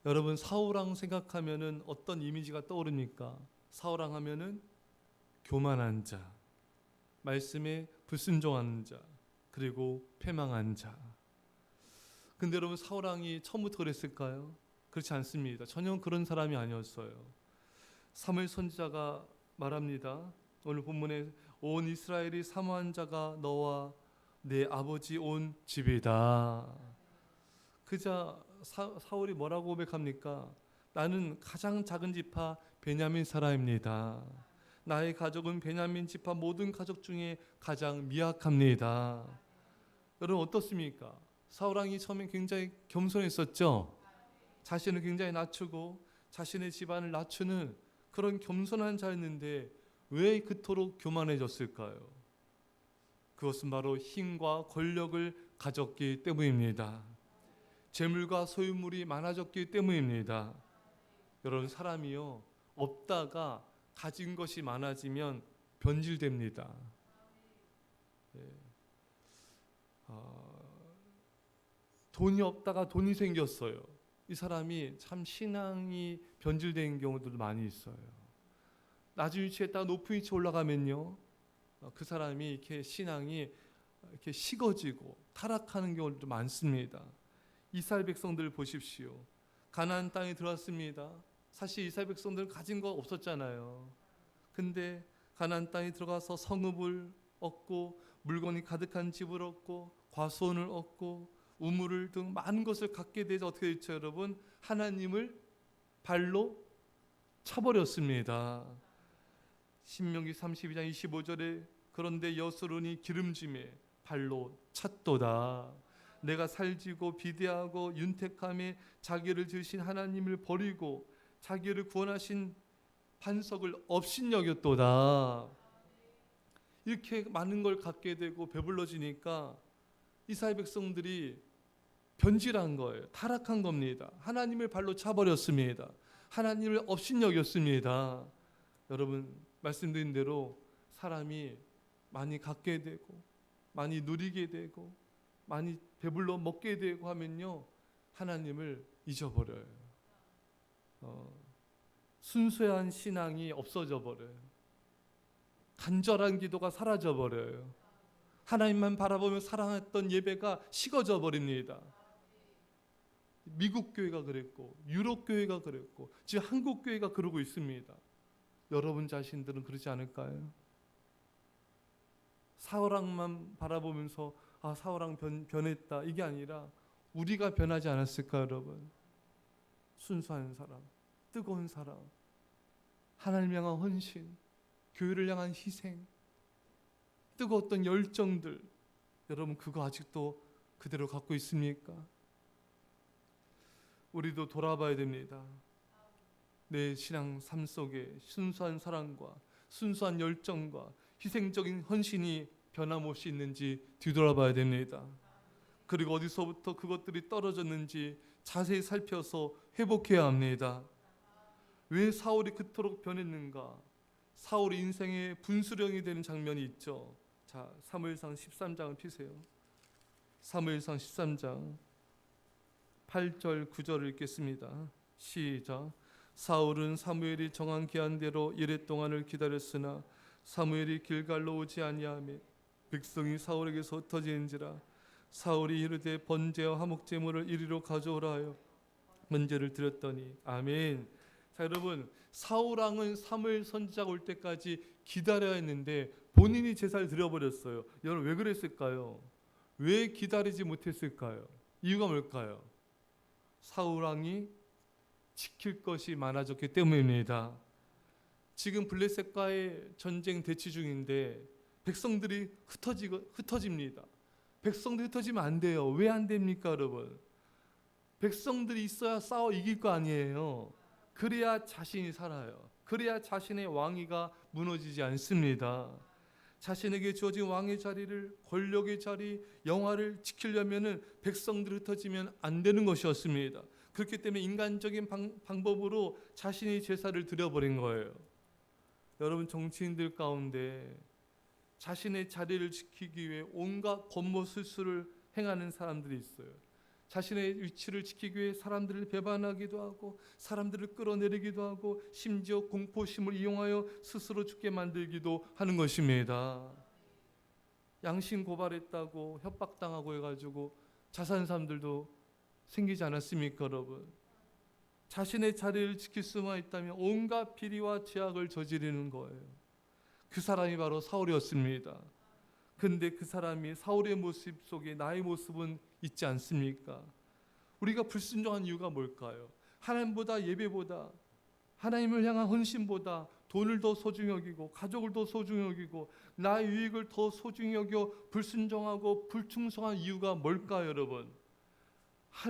여러분, 사울왕 생각하면은 어떤 이미지가 떠오릅니까? 사울왕 하면은 교만한 자, 말씀에 불순종하는 자, 그리고 패망한 자. 근데 여러분, 사울왕이 처음부터 그랬을까요? 그렇지 않습니다. 전혀 그런 사람이 아니었어요. 사무엘 선지자가 말합니다. 오늘 본문에 온 이스라엘이 사모한 자가 너와 내 아버지 온 집이다. 그자 사울이 뭐라고 고백합니까? 나는 가장 작은 지파 베냐민 사람입니다. 나의 가족은 베냐민 지파 모든 가족 중에 가장 미약합니다. 여러분 어떻습니까? 사울왕이 처음에 굉장히 겸손했었죠. 자신을 굉장히 낮추고 자신의 집안을 낮추는 그런 겸손한 자였는데 왜 그토록 교만해졌을까요? 그것은 바로 힘과 권력을 가졌기 때문입니다. 재물과 소유물이 많아졌기 때문입니다. 여러분, 사람이요, 없다가 가진 것이 많아지면 변질됩니다. 예. 돈이 없다가 돈이 생겼어요. 이 사람이 참 신앙이 변질된 경우들도 많이 있어요. 낮은 위치에다가 높은 위치에 올라가면요, 그 사람이 이렇게 신앙이 이렇게 식어지고 타락하는 경우도 많습니다. 이스라엘 백성들 보십시오. 가나안 땅에 들어왔습니다. 사실 이스라엘 백성들은 가진 거 없었잖아요. 근데 가나안 땅에 들어가서 성읍을 얻고 물건이 가득한 집을 얻고 과수원을 얻고 우물을 등 많은 것을 갖게 되자 어떻게 됐죠, 여러분? 하나님을 발로 쳐버렸습니다. 신명기 32장 25절에 그런데 여수론이 기름짐에 발로 찼도다. 내가 살지고 비대하고 윤택함에 자기를 지으신 하나님을 버리고 자기를 구원하신 반석을 업신여겼도다. 이렇게 많은 걸 갖게 되고 배불러지니까 이스라엘 백성들이 변질한 거예요. 타락한 겁니다. 하나님을 발로 차버렸습니다. 하나님을 업신여겼습니다. 여러분, 말씀드린 대로 사람이 많이 갖게 되고 많이 누리게 되고 많이 배불러 먹게 되고 하면요, 하나님을 잊어버려요. 순수한 신앙이 없어져 버려요. 간절한 기도가 사라져 버려요. 하나님만 바라보며 사랑했던 예배가 식어져 버립니다. 미국 교회가 그랬고 유럽 교회가 그랬고 지금 한국 교회가 그러고 있습니다. 여러분 자신들은 그러지 않을까요? 사울왕만 바라보면서 사울왕 변했다, 이게 아니라 우리가 변하지 않았을까, 여러분? 순수한 사람, 뜨거운 사람, 하나님을 향한 헌신, 교회를 향한 희생, 뜨거웠던 열정들, 여러분 그거 아직도 그대로 갖고 있습니까? 우리도 돌아봐야 됩니다. 내 신앙 삶 속에 순수한 사랑과 순수한 열정과 희생적인 헌신이 변함없이 있는지 뒤돌아봐야 됩니다. 그리고 어디서부터 그것들이 떨어졌는지 자세히 살펴서 회복해야 합니다. 왜 사울이 그토록 변했는가? 사울이 인생의 분수령이 되는 장면이 있죠. 자, 사무엘상 13장을 피세요. 사무엘상 13장 8절 9절을 읽겠습니다. 시작. 사울은 사무엘이 정한 기한대로 이레 동안을 기다렸으나 사무엘이 길갈로 오지 아니하며 백성이 사울에게서 흩어지는지라. 사울이 이르되 번제와 화목 제물을 이리로 가져오라 하여 번제를 드렸더니. 아멘. 자, 여러분, 사울왕은 사무엘 선지자가 올 때까지 기다려야 했는데 본인이 제사를 드려버렸어요. 여러분 왜 그랬을까요? 왜 기다리지 못했을까요? 이유가 뭘까요? 사울왕이 지킬 것이 많아졌기 때문입니다. 지금 블레셋과의 전쟁 대치 중인데 백성들이 흩어집니다. 백성들이 흩어지면 안 돼요. 왜 안 됩니까, 여러분? 백성들이 있어야 싸워 이길 거 아니에요. 그래야 자신이 살아요. 그래야 자신의 왕위가 무너지지 않습니다. 자신에게 주어진 왕의 자리를, 권력의 자리, 영화를 지키려면 백성들이 흩어지면 안 되는 것이었습니다. 그렇기 때문에 인간적인 방법으로 자신의 제사를 드려버린 거예요. 여러분, 정치인들 가운데 자신의 자리를 지키기 위해 온갖 권모술수를 행하는 사람들이 있어요. 자신의 위치를 지키기 위해 사람들을 배반하기도 하고 사람들을 끌어내리기도 하고 심지어 공포심을 이용하여 스스로 죽게 만들기도 하는 것입니다. 양심 고발했다고 협박당하고 해가지고 자살한 사람들도 생기지 않았습니까, 여러분? 자신의 자리를 지킬 수만 있다면 온갖 비리와 죄악을 저지르는 거예요. 그 사람이 바로 사울이었습니다. 근데 그 사람이 사울의 모습 속에 나의 모습은 있지 않습니까? 우리가 불순종한 이유가 뭘까요? 하나님보다 예배보다 하나님을 향한 헌신보다 돈을 더 소중히 여기고 가족을 더 소중히 여기고 나의 유익을 더 소중히 여겨 불순종하고 불충성한 이유가 뭘까요, 여러분?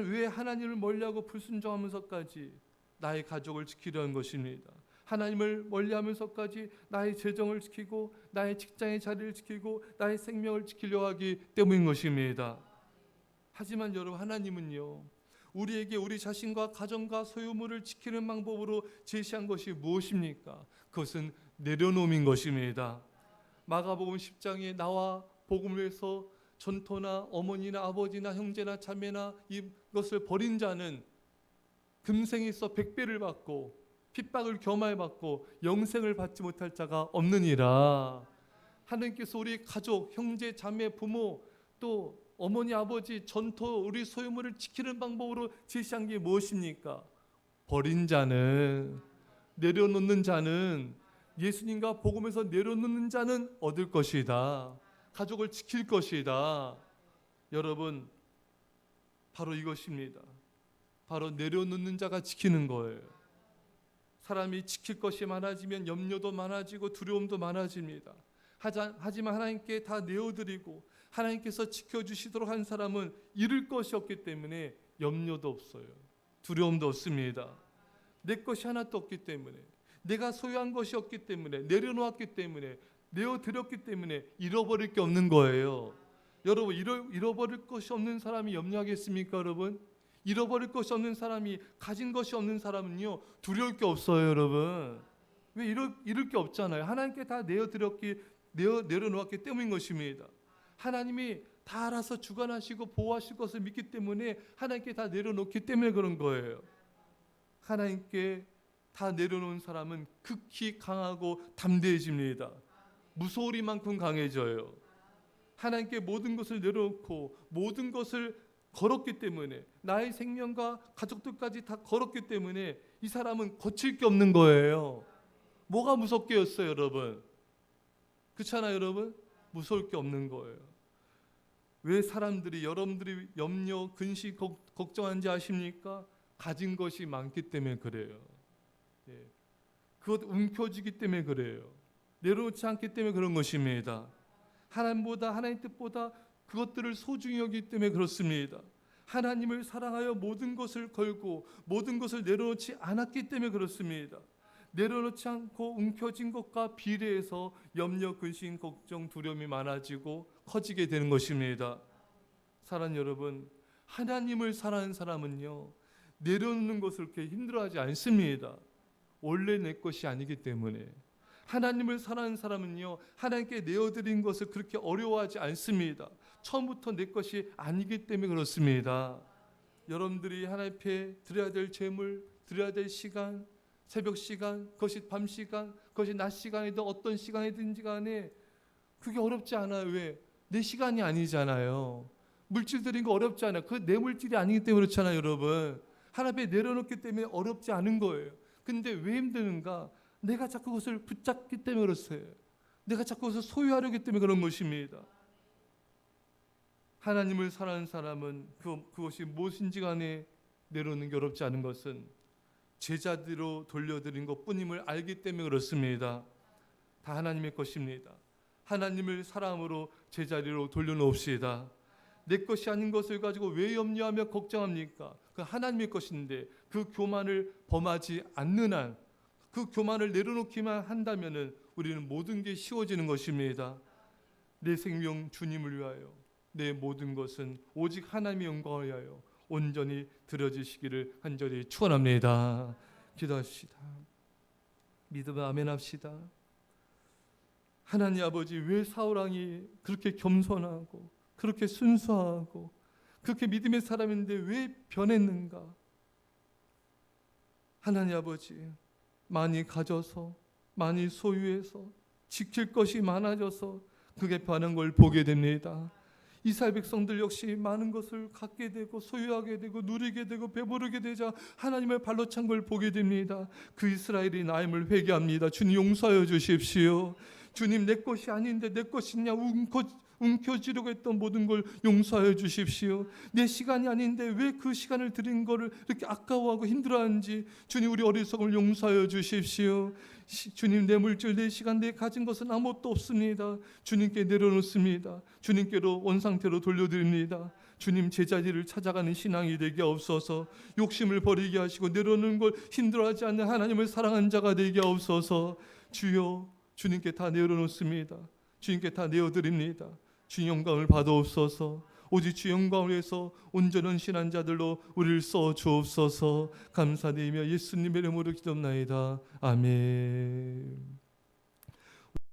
왜 하나님을 멀리하고 불순종하면서까지 나의 가족을 지키려는 것입니다. 하나님을 멀리하면서까지 나의 재정을 지키고 나의 직장의 자리를 지키고 나의 생명을 지키려 하기 때문인 것입니다. 하지만 여러분, 하나님은요, 우리에게 우리 자신과 가정과 소유물을 지키는 방법으로 제시한 것이 무엇입니까? 그것은 내려놓음인 것입니다. 마가복음 10장에 나와 복음을 위해서 전토나 어머니나 아버지나 형제나 자매나 이것을 버린 자는 금생에 있어 100배를 받고 핍박을 겸하여 받고 영생을 받지 못할 자가 없느니라. 하나님께서 우리 가족, 형제, 자매, 부모 또 어머니, 아버지, 전토, 우리 소유물을 지키는 방법으로 제시한 게 무엇입니까? 버린 자는, 내려놓는 자는, 예수님과 복음에서 내려놓는 자는 얻을 것이다. 가족을 지킬 것이다. 여러분, 바로 이것입니다. 바로 내려놓는 자가 지키는 거예요. 사람이 지킬 것이 많아지면 염려도 많아지고 두려움도 많아집니다. 하지만 하나님께 다 내어드리고 하나님께서 지켜주시도록 한 사람은 잃을 것이 없기 때문에 염려도 없어요. 두려움도 없습니다. 내 것이 하나도 없기 때문에, 내가 소유한 것이 없기 때문에, 내려놓았기 때문에, 내어드렸기 때문에 잃어버릴 게 없는 거예요. 여러분, 잃어버릴 것이 없는 사람이 염려하겠습니까, 여러분? 잃어버릴 것이 없는 사람이, 가진 것이 없는 사람은요, 두려울 게 없어요, 여러분. 왜 잃을 게 없잖아요. 하나님께 다 내려놓았기 때문인 것입니다. 하나님이 다 알아서 주관하시고 보호하실 것을 믿기 때문에 하나님께 다 내려놓기 때문에 그런 거예요. 하나님께 다 내려놓은 사람은 극히 강하고 담대해집니다. 무소리만큼 강해져요. 하나님께 모든 것을 내려놓고 모든 것을 걸었기 때문에, 나의 생명과 가족들까지 다 걸었기 때문에 이 사람은 거칠 게 없는 거예요. 뭐가 무섭게였어요, 여러분? 그렇잖아요, 여러분? 무서울 게 없는 거예요. 왜 여러분들이 염려, 근심, 걱정하는지 아십니까? 가진 것이 많기 때문에 그래요. 예. 그것 움켜쥐기 때문에 그래요. 내려놓지 않기 때문에 그런 것입니다. 하나님 뜻보다 그것들을 소중히 여기기 때문에 그렇습니다. 하나님을 사랑하여 모든 것을 걸고 모든 것을 내려놓지 않았기 때문에 그렇습니다. 내려놓지 않고 움켜쥔 것과 비례해서 염려, 근심, 걱정, 두려움이 많아지고 커지게 되는 것입니다. 사랑하는 여러분, 하나님을 사랑하는 사람은요, 내려놓는 것을 그렇게 힘들어하지 않습니다. 원래 내 것이 아니기 때문에. 하나님을 사랑하는 사람은요, 하나님께 내어드린 것을 그렇게 어려워하지 않습니다. 처음부터 내 것이 아니기 때문에 그렇습니다. 여러분들이 하나님 앞에 드려야 될 재물, 드려야 될 시간, 새벽 시간, 그것이 밤 시간, 그것이 낮 시간이든 어떤 시간이든지 간에 그게 어렵지 않아요. 왜? 내 시간이 아니잖아요. 물질 드린 거 어렵지 않아요. 그 내 물질이 아니기 때문에 그렇잖아요, 여러분. 하나님 앞에 내려놓기 때문에 어렵지 않은 거예요. 근데 왜 힘드는가? 내가 자꾸 그것을 붙잡기 때문에 그렇어요. 내가 자꾸 그것을 소유하려기 때문에 그런 것입니다. 하나님을 사랑하는 사람은 그것이 무엇인지 간에 내려놓는 게 어렵지 않은 것은 제자대로 돌려드린 것뿐임을 알기 때문에 그렇습니다. 다 하나님의 것입니다. 하나님을 사랑으로 제자리로 돌려놓읍시다. 내 것이 아닌 것을 가지고 왜 염려하며 걱정합니까? 그 하나님의 것인데 그 교만을 범하지 않는 한, 그 교만을 내려놓기만 한다면 우리는 모든 게 쉬워지는 것입니다. 내 생명 주님을 위하여, 내 모든 것은 오직 하나님의 영광을 위하여 온전히 드려지시기를 간절히 축원합니다. 기도하시다. 믿으면 아멘 합시다. 하나님 아버지, 왜 사울 왕이 그렇게 겸손하고 그렇게 순수하고 그렇게 믿음의 사람인데 왜 변했는가? 하나님 아버지, 많이 가져서 많이 소유해서 지킬 것이 많아져서 그게 변한 걸 보게 됩니다. 이스라엘 백성들 역시 많은 것을 갖게 되고 소유하게 되고 누리게 되고 배부르게 되자 하나님의 발로 찬 걸 보게 됩니다. 그 이스라엘이 나임을 회개합니다. 주님 용서하여 주십시오. 주님 내 것이 아닌데 내 것이냐 움켜쥐려고 했던 모든 걸 용서하여 주십시오. 내 시간이 아닌데 왜 그 시간을 드린 거를 이렇게 아까워하고 힘들어하는지 주님 우리 어리석음을 용서하여 주십시오. 주님 내 물질 내 시간 내 가진 것은 아무것도 없습니다. 주님께 내려놓습니다. 주님께로 원상태로 돌려드립니다. 주님 제자리를 찾아가는 신앙이 되게 없어서 욕심을 버리게 하시고 내려놓는 걸 힘들어하지 않는 하나님을 사랑하는 자가 되게 없어서 주여 주님께 다 내려놓습니다. 주님께 다 내어드립니다. 주님 영광을 받아옵소서. 오직 주 영광을 위해서 온전한 신앙자들로 우리를 써 주옵소서. 감사드리며 예수님의 이름으로 기도합나이다. 아멘.